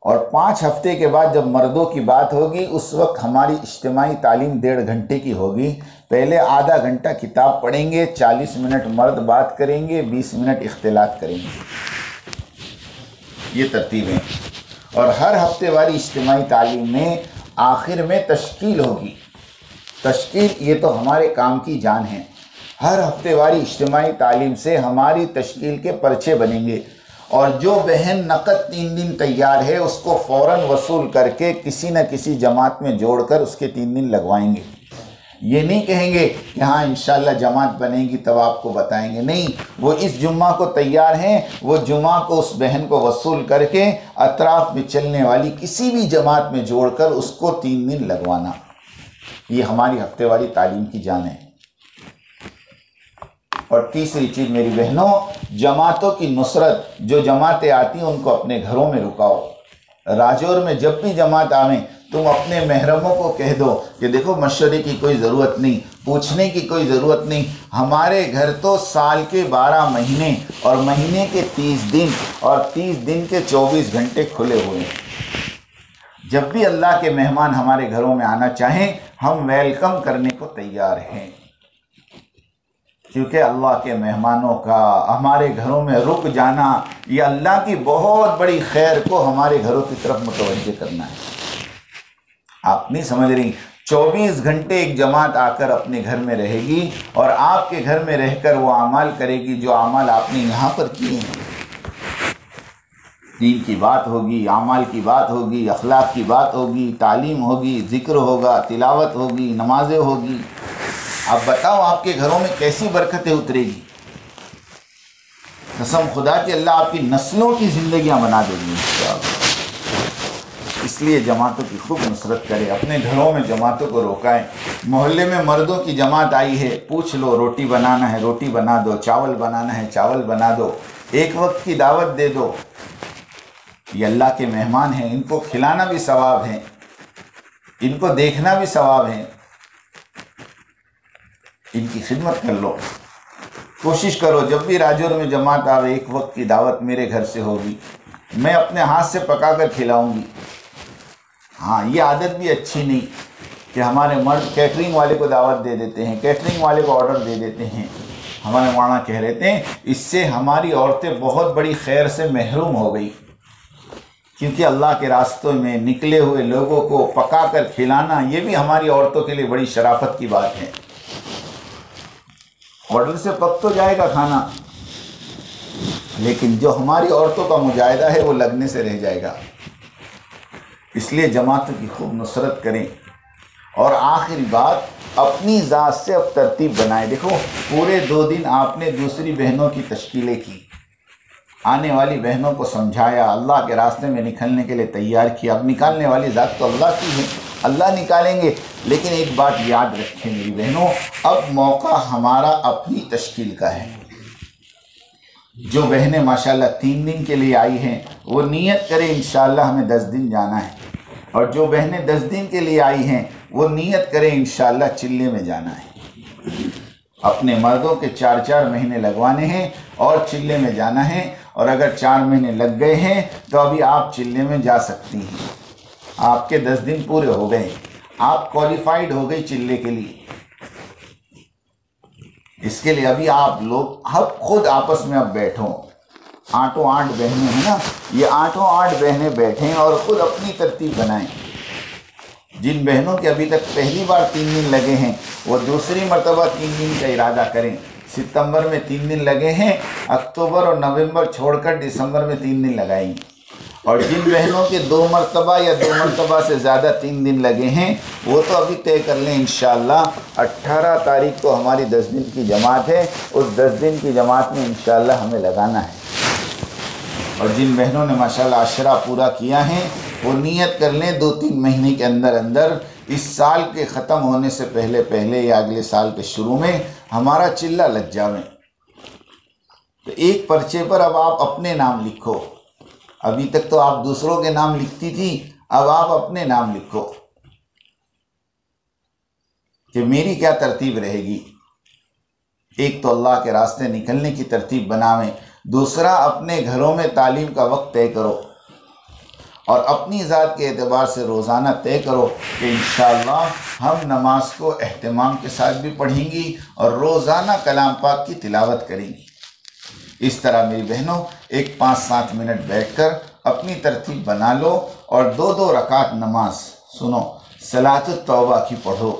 اور 5 ہفتے کے بعد جب مردوں کی بات ہوگی اس وقت ہماری اجتماعی تعلیم 1.5 گھنٹے کی ہوگی۔ پہلے آدھا گھنٹہ کتاب پڑھیں گے، 40 منٹ مرد بات کریں گے، 20 منٹ اختلاط کریں گے۔ یہ ترتیب ہے۔ اور ہر ہفتے واری اجتماعی تعلیم میں آخر میں تشکیل ہوگی۔ تشکیل یہ تو ہمارے کام کی جان ہے۔ ہر ہفتے واری اجتماعی تعلیم سے ہماری تشکیل کے پرچے بنیں گے، اور جو بہن نقد 3 دن تیار ہے اس کو فوراً وصول کر کے کسی نہ کسی جماعت میں جوڑ کر اس کے 3 دن لگوائیں گے۔ یہ نہیں کہیں گے کہ ہاں انشاءاللہ جماعت بنے گی تب آپ کو بتائیں گے، نہیں، وہ اس جمعہ کو تیار ہیں، وہ جمعہ کو اس بہن کو وصول کر کے اطراف میں چلنے والی کسی بھی جماعت میں جوڑ کر اس کو 3 دن لگوانا۔ یہ ہماری ہفتے والی تعلیم کی جان ہے۔ اور تیسری چیز میری بہنوں، جماعتوں کی نصرت، جو جماعتیں آتی ہیں ان کو اپنے گھروں میں رکاؤ۔ راجور میں جب بھی جماعت آویں تم اپنے محرموں کو کہہ دو کہ دیکھو مشورے کی کوئی ضرورت نہیں، پوچھنے کی کوئی ضرورت نہیں، ہمارے گھر تو سال کے 12 مہینے اور مہینے کے 30 دن اور 30 دن کے 24 گھنٹے کھلے ہوئے ہیں۔ جب بھی اللہ کے مہمان ہمارے گھروں میں آنا چاہیں ہم ویلکم کرنے کو تیار ہیں، کیونکہ اللہ کے مہمانوں کا ہمارے گھروں میں رک جانا یہ اللہ کی بہت بڑی خیر کو ہمارے گھروں کی طرف متوجہ کرنا ہے۔ آپ نہیں سمجھ رہی، 24 گھنٹے ایک جماعت آ کر اپنے گھر میں رہے گی اور آپ کے گھر میں رہ کر وہ اعمال کرے گی جو اعمال آپ نے یہاں پر کیے ہیں۔ دین کی بات ہوگی، اعمال کی بات ہوگی، اخلاق کی بات ہوگی، تعلیم ہوگی، ذکر ہوگا، تلاوت ہوگی، نمازیں ہوگی۔ اب بتاؤ آپ کے گھروں میں کیسی برکتیں اترے گی؟ قسم خدا کہ اللہ آپ کی نسلوں کی زندگیاں بنا دے گی انشاءاللہ۔ اس لیے جماعتوں کی خوب نصرت کرے، اپنے گھروں میں جماعتوں کو روکائیں۔ محلے میں مردوں کی جماعت آئی ہے، پوچھ لو روٹی بنانا ہے روٹی بنا دو، چاول بنانا ہے چاول بنا دو، ایک وقت کی دعوت دے دو۔ یہ اللہ کے مہمان ہیں، ان کو کھلانا بھی ثواب ہے، ان کو دیکھنا بھی ثواب ہے، ان کی خدمت کر لو۔ کوشش کرو جب بھی راجور میں جماعت آوے ایک وقت کی دعوت میرے گھر سے ہوگی، میں اپنے ہاتھ سے پکا کر کھلاؤں گی۔ ہاں یہ عادت بھی اچھی نہیں کہ ہمارے مرد کیٹرنگ والے کو دعوت دے دیتے ہیں، کیٹرنگ والے کو آرڈر دے دیتے ہیں۔ ہمارے مولانا کہہ رہے تھے اس سے ہماری عورتیں بہت بڑی خیر سے محروم ہو گئی، کیونکہ اللہ کے راستوں میں نکلے ہوئے لوگوں کو پکا کر کھلانا یہ بھی ہماری عورتوں کے لیے بڑی شرافت کی بات ہے۔ آرڈر سے پک تو جائے گا کھانا، لیکن جو ہماری عورتوں کا مجاہدہ ہے وہ لگنے سے رہ جائے گا۔ اس لیے جماعتوں کی خوب نصرت کریں۔ اور آخری بات، اپنی ذات سے اب ترتیب بنائیں۔ دیکھو پورے 2 دن آپ نے دوسری بہنوں کی تشکیلیں کی، آنے والی بہنوں کو سمجھایا، اللہ کے راستے میں نکلنے کے لیے تیار کیا۔ اب نکالنے والی ذات تو اللہ کی ہے، اللہ نکالیں گے۔ لیکن ایک بات یاد رکھیں میری بہنوں، اب موقع ہمارا اپنی تشکیل کا ہے۔ جو بہنیں ماشاءاللہ 3 دن کے لیے آئی ہیں وہ نیت کریں انشاءاللہ ہمیں 10 دن جانا ہے، اور جو بہنیں 10 دن کے لیے آئی ہیں وہ نیت کریں انشاءاللہ چلے میں جانا ہے۔ اپنے مردوں کے 4 مہینے لگوانے ہیں اور چلے میں جانا ہے، اور اگر 4 مہینے لگ گئے ہیں تو ابھی آپ چلے میں جا سکتی ہیں۔ آپ کے 10 دن پورے ہو گئے، آپ کوالیفائیڈ ہو گئی چلے کے لیے۔ اس کے لیے ابھی آپ لوگ خود آپس میں اب بیٹھو، 8 بہنیں ہیں نا، یہ 8 بہنیں بیٹھیں اور خود اپنی ترتیب بنائیں۔ جن بہنوں کے ابھی تک پہلی بار 3 دن لگے ہیں وہ دوسری مرتبہ 3 دن کا ارادہ کریں۔ ستمبر میں 3 دن لگے ہیں، اکتوبر اور نومبر چھوڑ کر دسمبر میں 3 دن لگائیں گے۔ اور جن بہنوں کے 2 مرتبہ یا 2 مرتبہ سے زیادہ 3 دن لگے ہیں وہ تو ابھی طے کر لیں انشاءاللہ 18 تاریخ کو ہماری 10 دن کی جماعت ہے، اس 10 دن کی جماعت میں انشاءاللہ ہمیں لگانا ہے۔ اور جن بہنوں نے ماشاءاللہ عشرہ پورا کیا ہے وہ نیت کر لیں 2-3 مہینے کے اندر اندر اس سال کے ختم ہونے سے پہلے یا اگلے سال کے شروع میں ہمارا چلہ لگ جاویں۔ تو ایک پرچے پر اب آپ اپنے نام لکھو، ابھی تک تو آپ دوسروں کے نام لکھتی تھی، اب آپ اپنے نام لکھو کہ میری کیا ترتیب رہے گی۔ ایک تو اللہ کے راستے نکلنے کی ترتیب بناویں، دوسرا اپنے گھروں میں تعلیم کا وقت طے کرو، اور اپنی ذات کے اعتبار سے روزانہ طے کرو کہ انشاءاللہ ہم نماز کو اہتمام کے ساتھ بھی پڑھیں گی اور روزانہ کلام پاک کی تلاوت کریں گی۔ اس طرح میری بہنوں ایک 5-7 منٹ بیٹھ کر اپنی ترتیب بنا لو اور 2 رکعت نماز سنو، صلاۃ التوبہ کی پڑھو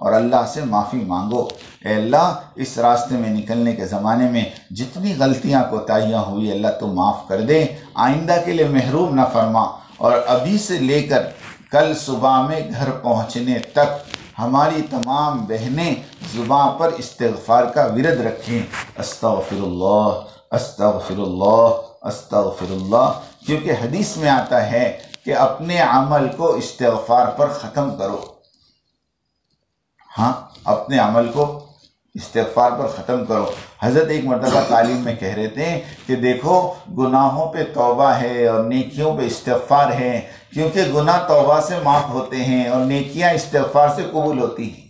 اور اللہ سے معافی مانگو۔ اے اللہ اس راستے میں نکلنے کے زمانے میں جتنی غلطیاں کوتاہیاں ہوئی اللہ تو معاف کر دے، آئندہ کے لیے محروم نہ فرما، اور ابھی سے لے کر کل صبح میں گھر پہنچنے تک ہماری تمام بہنیں زبان پر استغفار کا ورد رکھیں، استغفر اللہ استغفر اللہ استغفر اللہ، کیونکہ حدیث میں آتا ہے کہ اپنے عمل کو استغفار پر ختم کرو۔ ہاں، اپنے عمل کو استغفار پر ختم کرو۔ حضرت ایک مرتبہ تعلیم میں کہہ رہے تھے کہ دیکھو گناہوں پہ توبہ ہے اور نیکیوں پہ استغفار ہے، کیونکہ گناہ توبہ سے معاف ہوتے ہیں اور نیکیاں استغفار سے قبول ہوتی ہیں،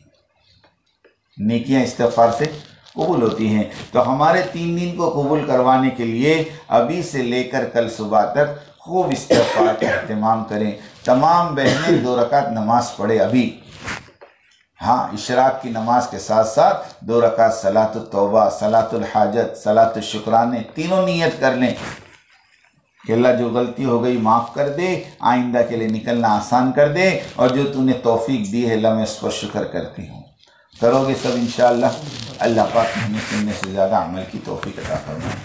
نیکیاں استغفار سے قبول ہوتی ہیں۔ تو ہمارے 3 دن کو قبول کروانے کے لیے ابھی سے لے کر کل صبح تک خوب استغفار کا اہتمام کریں۔ تمام بہنیں 2 رکعت نماز پڑھے ابھی، ہاں اشراق کی نماز کے ساتھ ساتھ 2 رکعت صلاۃ التوبہ، صلاۃ الحاجت، صلاۃ الشکرانے، تینوں نیت کر لیں کہ اللہ جو غلطی ہو گئی معاف کر دے، آئندہ کے لیے نکلنا آسان کر دے، اور جو تو نے توفیق دی ہے اللہ میں اس پر شکر کرتی ہوں۔ کرو گے سب انشاءاللہ؟ اللہ پاک ہمیں سننے سے زیادہ عمل کی توفیق عطا فرمائے۔